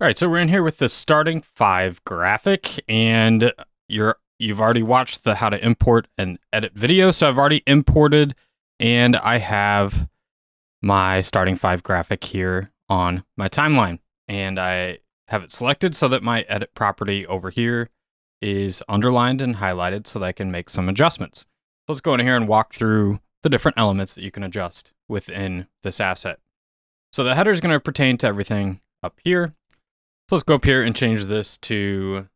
All right, so we're in here with the starting 5 graphic, and you've already watched the how to import and edit video. So I've already imported, and I have my starting 5 graphic here on my timeline, and I have it selected so that my edit property over here is underlined and highlighted so that I can make some adjustments. Let's go in here and walk through the different elements that you can adjust within this asset. So the header is going to pertain to everything up here. So let's go up here and change this to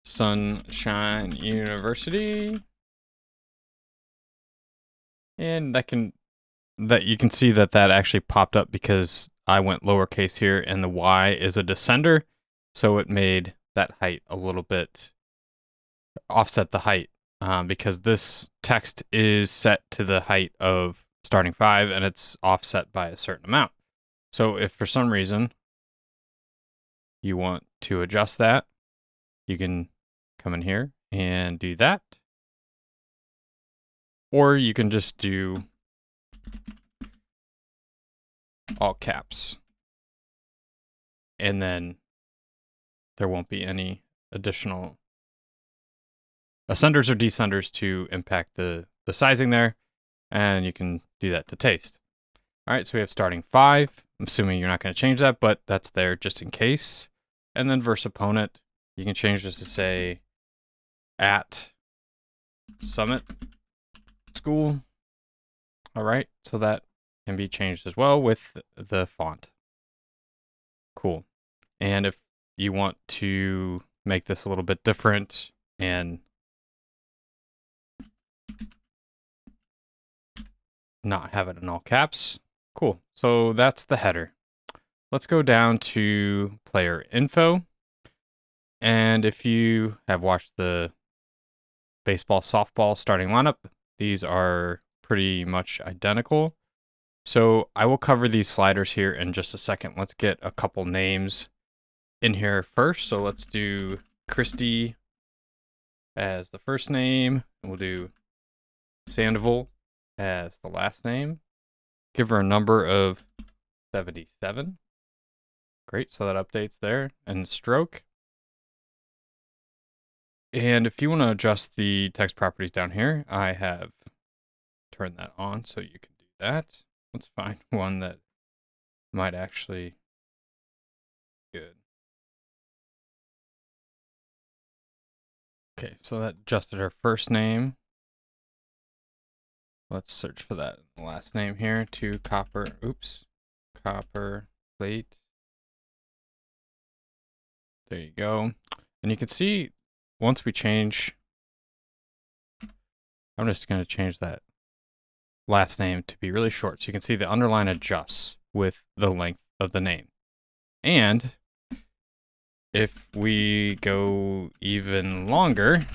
Sunshine University. And you can see that actually popped up because I went lowercase here and the Y is a descender. So it made that height a little bit, offset the height because this text is set to the height of starting 5 and it's offset by a certain amount. So if for some reason you want to adjust that, you can come in here and do that. Or you can just do all caps. And then there won't be any additional ascenders or descenders to impact the sizing there. And you can do that to taste. All right, so we have starting 5. I'm assuming you're not going to change that, but that's there just in case. And then verse opponent, you can change this to say at Summit School. All right, so that can be changed as well with the font. Cool. And if you want to make this a little bit different and not have it in all caps, cool. So that's the header. Let's go down to player info. And if you have watched the baseball, softball starting lineup, these are pretty much identical. So I will cover these sliders here in just a second. Let's get a couple names in here first. So let's do Christy as the first name. And we'll do Sandoval as the last name. Give her a number of 77. Great, so that updates there. And stroke. And if you want to adjust the text properties down here, I have turned that on so you can do that. Let's find one that might actually be good. Okay, so that adjusted her first name. Let's search for that last name here to copper plate. There you go. And you can see once we change, I'm just going to change that last name to be really short. So you can see the underline adjusts with the length of the name. And if we go even longer,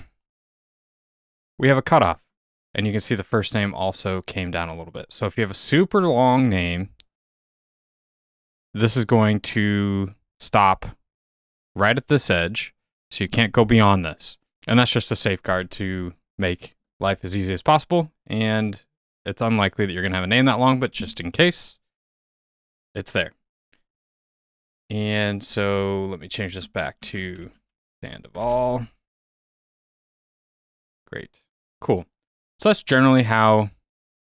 we have a cutoff. And you can see the first name also came down a little bit. So if you have a super long name, this is going to stop right at this edge. So you can't go beyond this. And that's just a safeguard to make life as easy as possible. And it's unlikely that you're going to have a name that long, but just in case, it's there. And so let me change this back to Sandoval. Great. Cool. So that's generally how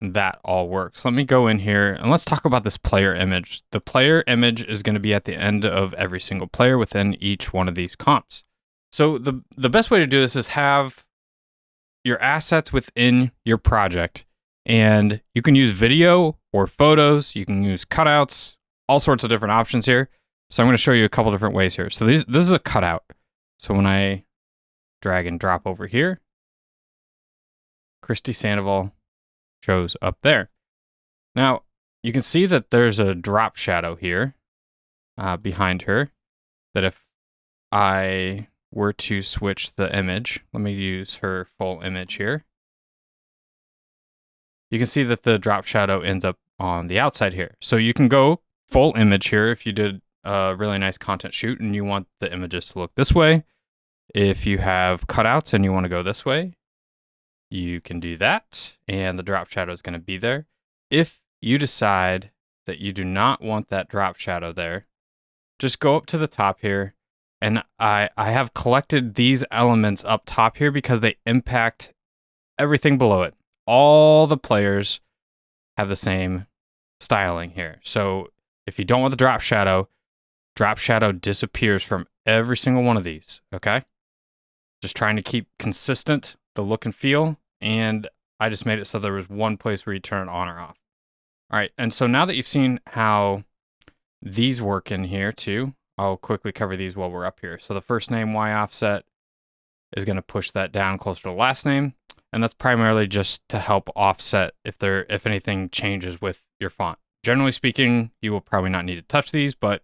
that all works. Let me go in here and let's talk about this player image. The player image is going to be at the end of every single player within each one of these comps. So the best way to do this is have your assets within your project, and you can use video or photos. You can use cutouts, all sorts of different options here. So I'm going to show you a couple different ways here. So this is a cutout. So when I drag and drop over here, Christy Sandoval shows up there. Now, you can see that there's a drop shadow here behind her, that if I were to switch the image, let me use her full image here. You can see that the drop shadow ends up on the outside here. So you can go full image here if you did a really nice content shoot and you want the images to look this way. If you have cutouts and you want to go this way, you can do that, and the drop shadow is going to be there. If you decide that you do not want that drop shadow there, just go up to the top here, and I have collected these elements up top here because they impact everything below it. All the players have the same styling here. So if you don't want the drop shadow disappears from every single one of these, okay? Just trying to keep consistent the look and feel, and I just made it so there was one place where you turn it on or off. All right, and so now that you've seen how these work in here too, I'll quickly cover these while we're up here. So the first name Y offset is going to push that down closer to the last name, and that's primarily just to help offset if anything changes with your font. Generally speaking, you will probably not need to touch these, but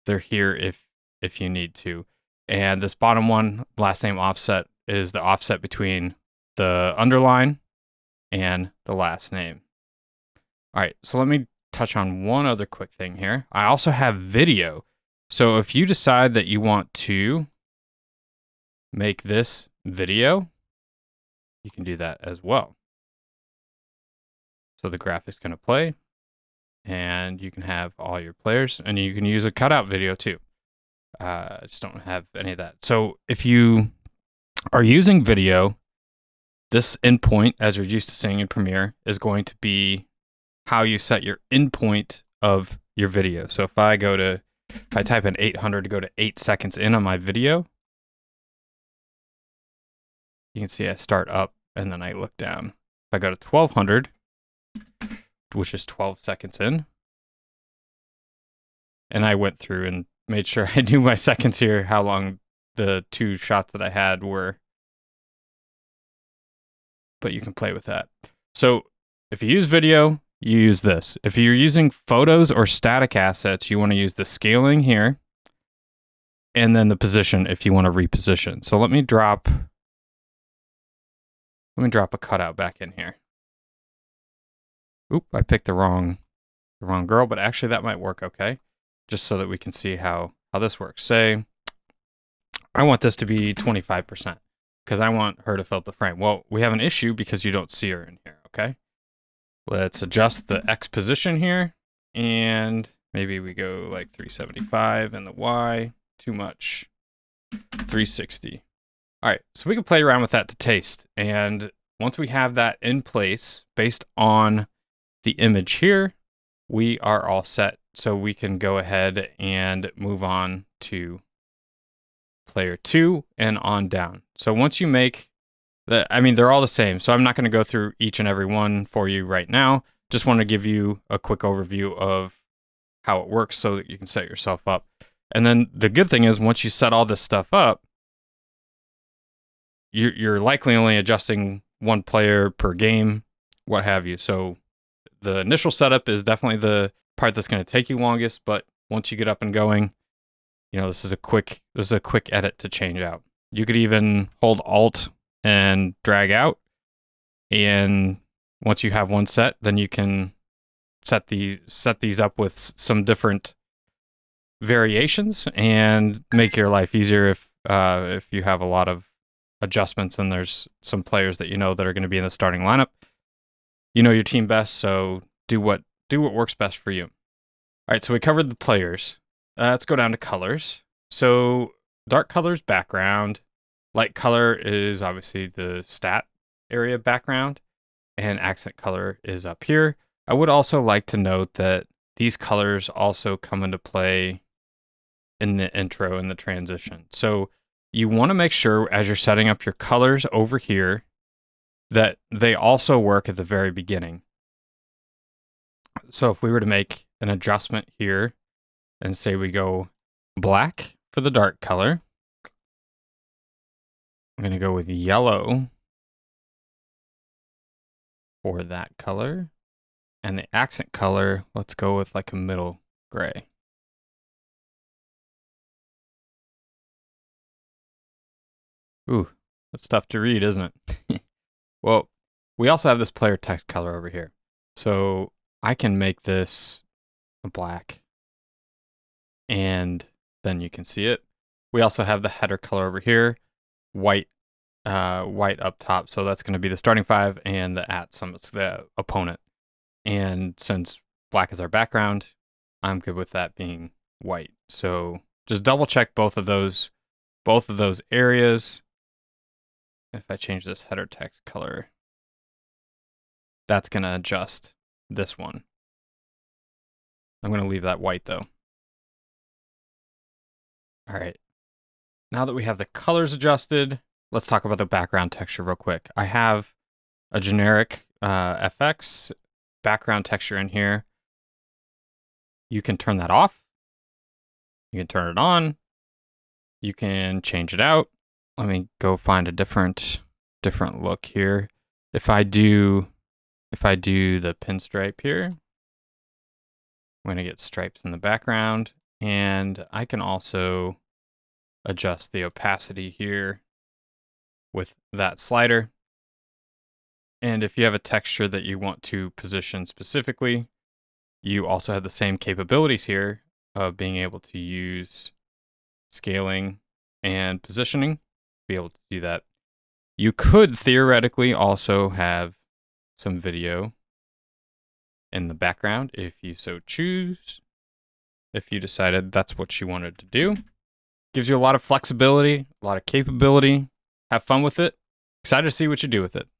they're here if you need to. And this bottom one, last name offset, is the offset between the underline and the last name. All right, so let me touch on one other quick thing here. I also have video. So if you decide that you want to make this video, you can do that as well. So the graphic's going to play, and you can have all your players, and you can use a cutout video too. I just don't have any of that. So if you are using video, this endpoint, as you're used to seeing in Premiere, is going to be how you set your endpoint of your video. So if I type in 800 to go to 8 seconds in on my video, you can see I start up and then I look down. If I go to 1200, which is 12 seconds in, and I went through and made sure I knew my seconds here, how long the two shots that I had were. But you can play with that. So if you use video, you use this. If you're using photos or static assets, you want to use the scaling here, and then the position if you want to reposition. So let me drop a cutout back in here. Oop, I picked the wrong girl, but actually that might work okay. Just so that we can see how this works. Say, I want this to be 25% because I want her to fill up the frame. Well, we have an issue because you don't see her in here, okay? Let's adjust the X position here, and maybe we go like 375, and the Y, too much, 360. All right, so we can play around with that to taste, and once we have that in place, based on the image here, we are all set. So we can go ahead and move on to player 2 and on down. So once you make they're all the same. So I'm not going to go through each and every one for you right now. Just want to give you a quick overview of how it works so that you can set yourself up. And then the good thing is once you set all this stuff up, you're likely only adjusting one player per game, what have you. So the initial setup is definitely the part that's going to take you longest, but once you get up and going, this is a quick edit to change out. You could even hold Alt and drag out, and once you have one set, then you can set these up with some different variations and make your life easier if you have a lot of adjustments and there's some players that that are going to be in the starting lineup. You know your team best, so do what works best for you. All right, so we covered the players. Let's go down to colors. So dark color is background. Light color is obviously the stat area background, and accent color is up here. I would also like to note that these colors also come into play in the intro and the transition. So you want to make sure as you're setting up your colors over here that they also work at the very beginning. So if we were to make an adjustment here and say we go black for the dark color, I'm going to go with yellow for that color, and the accent color, let's go with like a middle gray. Ooh, that's tough to read, isn't it? Well, we also have this player text color over here. So I can make this a black, and then you can see it. We also have the header color over here, white up top. So that's going to be the starting five, and the it's the opponent. And since black is our background, I'm good with that being white. So just double check both of those areas. If I change this header text color, that's going to adjust this one. I'm going to leave that white though. All right. Now that we have the colors adjusted, let's talk about the background texture real quick. I have a generic FX background texture in here. You can turn that off. You can turn it on. You can change it out. Let me go find a different look here. If I do the pinstripe here, I'm going to get stripes in the background, and I can also adjust the opacity here with that slider. And if you have a texture that you want to position specifically, you also have the same capabilities here of being able to use scaling and positioning to be able to do that. You could theoretically also have some video in the background if you so choose, if you decided that's what you wanted to do. Gives you a lot of flexibility, a lot of capability. Have fun with it. Excited to see what you do with it.